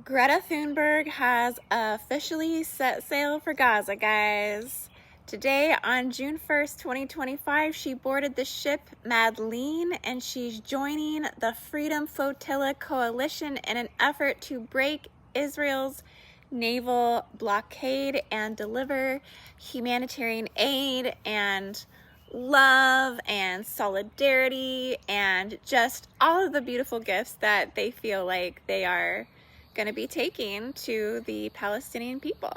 Greta Thunberg has officially set sail for Gaza, guys. Today, on June 1st, 2025, she boarded the ship Madleen, and she's joining the Freedom Flotilla Coalition in an effort to break Israel's naval blockade and deliver humanitarian aid and love and solidarity and just all of the beautiful gifts that they feel like they are going to be taking to the Palestinian people.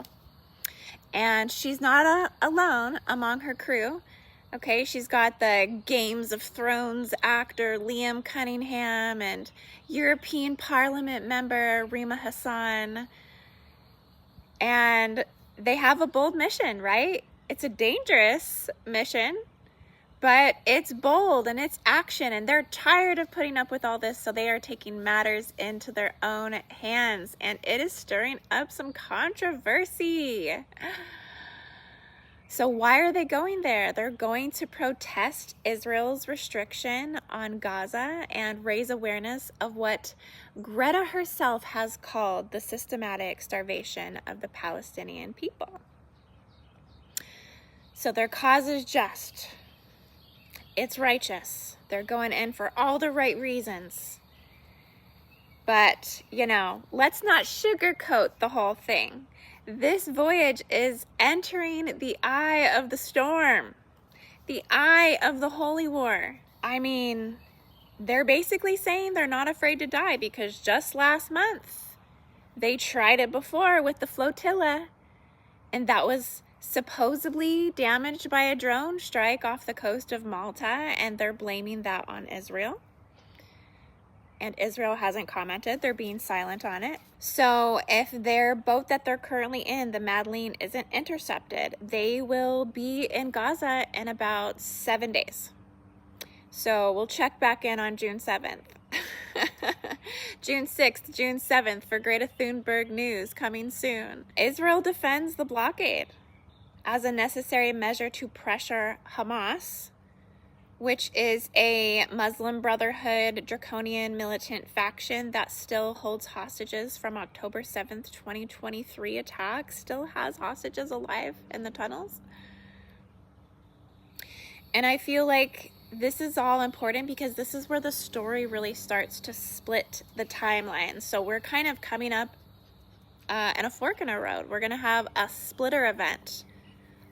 And she's not alone among her crew. Okay, she's got the Games of Thrones actor Liam Cunningham and European Parliament member Rima Hassan. And they have a bold mission, right? It's a dangerous mission, but it's bold and it's action, and they're tired of putting up with all this, so they are taking matters into their own hands, and it is stirring up some controversy. So why are they going there? They're going to protest Israel's restriction on Gaza and raise awareness of what Greta herself has called the systematic starvation of the Palestinian people. So their cause is just. It's righteous. They're going in for all the right reasons. But, let's not sugarcoat the whole thing. This voyage is entering the eye of the storm, the eye of the holy war. I mean, they're basically saying they're not afraid to die because just last month, they tried it before with the flotilla, and that was supposedly damaged by a drone strike off the coast of Malta, and they're blaming that on Israel. And Israel hasn't commented. They're being silent on it. So if their boat that they're currently in, the Madleen, isn't intercepted, they will be in Gaza in about 7 days. So we'll check back in on June 7th. June 6th, June 7th for Greta Thunberg news coming soon. Israel defends the blockade as a necessary measure to pressure Hamas, which is a Muslim Brotherhood draconian militant faction that still holds hostages from October 7th, 2023 attack, still has hostages alive in the tunnels. And I feel like this is all important because this is where the story really starts to split the timeline. So we're kind of coming up in a fork in a road. We're going to have a splitter event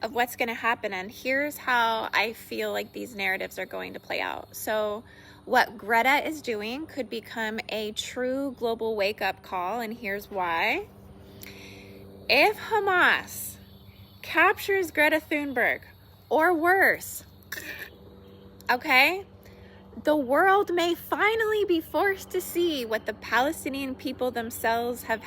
of what's going to happen, and here's how I feel like these narratives are going to play out. So what Greta is doing could become a true global wake-up call, and here's why. If Hamas captures Greta Thunberg, or worse, okay, the world may finally be forced to see what the Palestinian people themselves have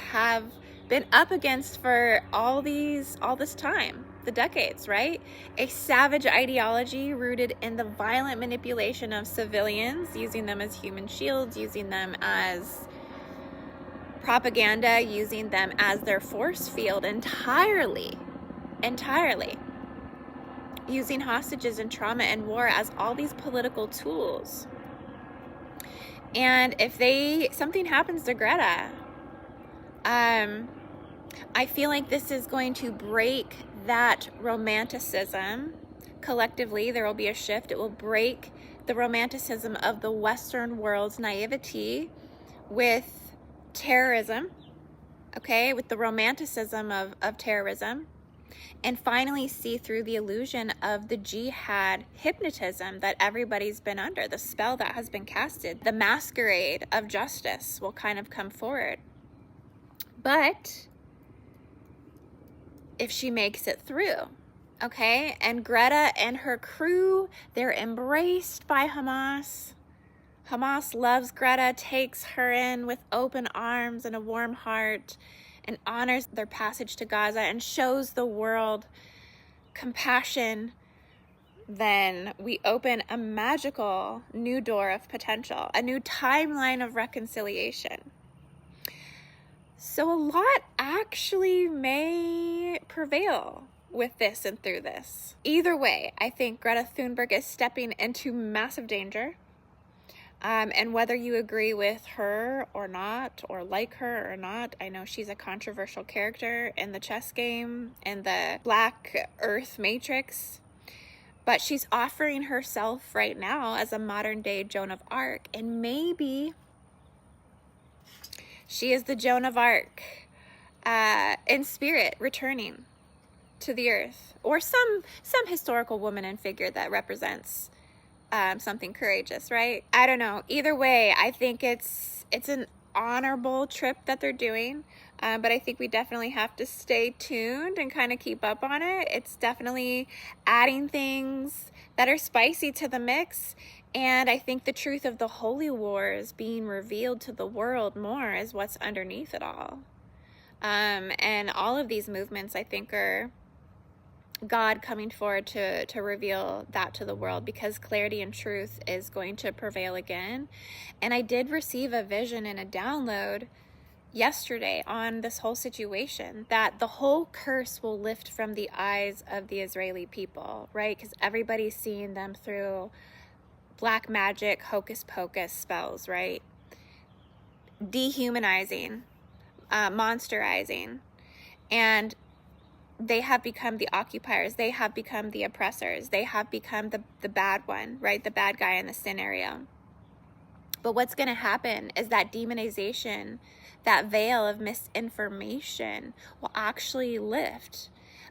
been up against for all this time, the decades, right? A savage ideology rooted in the violent manipulation of civilians, using them as human shields, using them as propaganda, using them as their force field entirely, using hostages and trauma and war as all these political tools. And if something happens to Greta, I feel like this is going to break that romanticism. Collectively, there will be a shift. It will break the romanticism of the Western world's naivety with terrorism, okay, with the romanticism of terrorism, and finally see through the illusion of the jihad hypnotism that everybody's been under, the spell that has been casted. The masquerade of justice will kind of come forward. But if she makes it through, okay, and Greta and her crew, they're embraced by Hamas. Hamas loves Greta, takes her in with open arms and a warm heart, and honors their passage to Gaza and shows the world compassion. Then we open a magical new door of potential, a new timeline of reconciliation. So a lot actually may prevail with this and through this. Either way, I think Greta Thunberg is stepping into massive danger. And whether you agree with her or not, or like her or not, I know she's a controversial character in the chess game, in the Black Earth Matrix, but she's offering herself right now as a modern day Joan of Arc, and maybe she is the Joan of Arc in spirit, returning to the earth, or some historical woman and figure that represents something courageous, right? I don't know. Either way, I think it's an honorable trip that they're doing, but I think we definitely have to stay tuned and kind of keep up on it. It's definitely adding things that are spicy to the mix, and I think the truth of the holy wars being revealed to the world more is what's underneath it all. And all of these movements, I think, are God coming forward to reveal that to the world, because clarity and truth is going to prevail again. And I did receive a vision and a download yesterday on this whole situation, that the whole curse will lift from the eyes of the Israeli people, right? Because everybody's seeing them through black magic, hocus pocus spells, right? Dehumanizing, monsterizing, and they have become the occupiers. They have become the oppressors. They have become the bad one, right? The bad guy in the scenario. But what's going to happen is that demonization, that veil of misinformation will actually lift.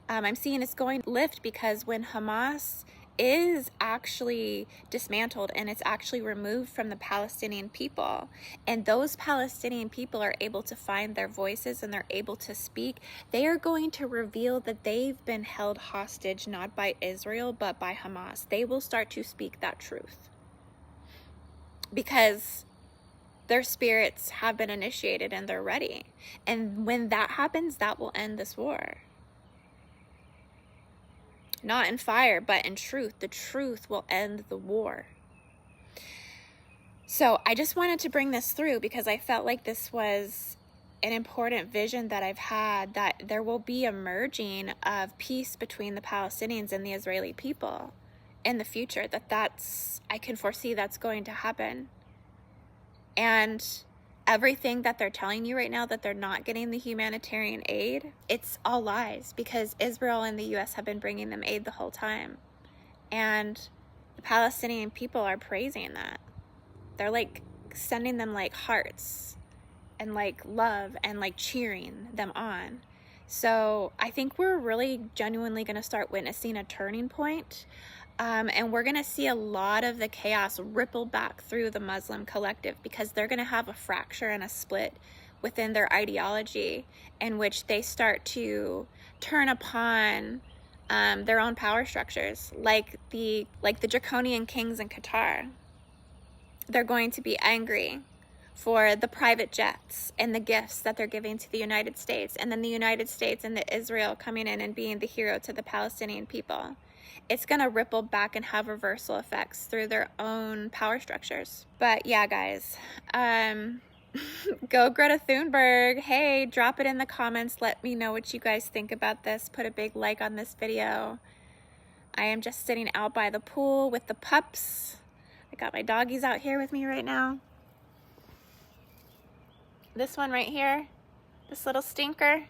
I'm seeing it's going to lift, because when Hamas is actually dismantled and it's actually removed from the Palestinian people, and those Palestinian people are able to find their voices and they're able to speak, they are going to reveal that they've been held hostage not by Israel but by Hamas. They will start to speak that truth, because their spirits have been initiated and they're ready. And when that happens, that will end this war. Not in fire, but in truth. The truth will end the war. So I just wanted to bring this through, because I felt like this was an important vision that I've had, that there will be a merging of peace between the Palestinians and the Israeli people in the future. I can foresee that's going to happen. And everything that they're telling you right now, that they're not getting the humanitarian aid, it's all lies, because Israel and the U.S. have been bringing them aid the whole time. And the Palestinian people are praising that. They're like sending them like hearts and like love and like cheering them on. So I think we're really genuinely going to start witnessing a turning point. And we're going to see a lot of the chaos ripple back through the Muslim collective, because they're going to have a fracture and a split within their ideology, in which they start to turn upon their own power structures, like the draconian kings in Qatar. They're going to be angry for the private jets and the gifts that they're giving to the United States, and then the United States and the Israel coming in and being the hero to the Palestinian people. It's going to ripple back and have reversal effects through their own power structures. But yeah, guys, go Greta Thunberg. Hey, drop it in the comments. Let me know what you guys think about this. Put a big like on this video. I am just sitting out by the pool with the pups. I got my doggies out here with me right now. This one right here, this little stinker.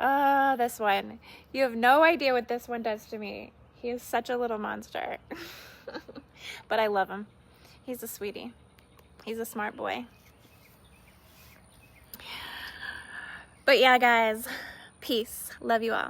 Oh, this one. You have no idea what this one does to me. He is such a little monster. But I love him. He's a sweetie. He's a smart boy. But yeah, guys, peace. Love you all.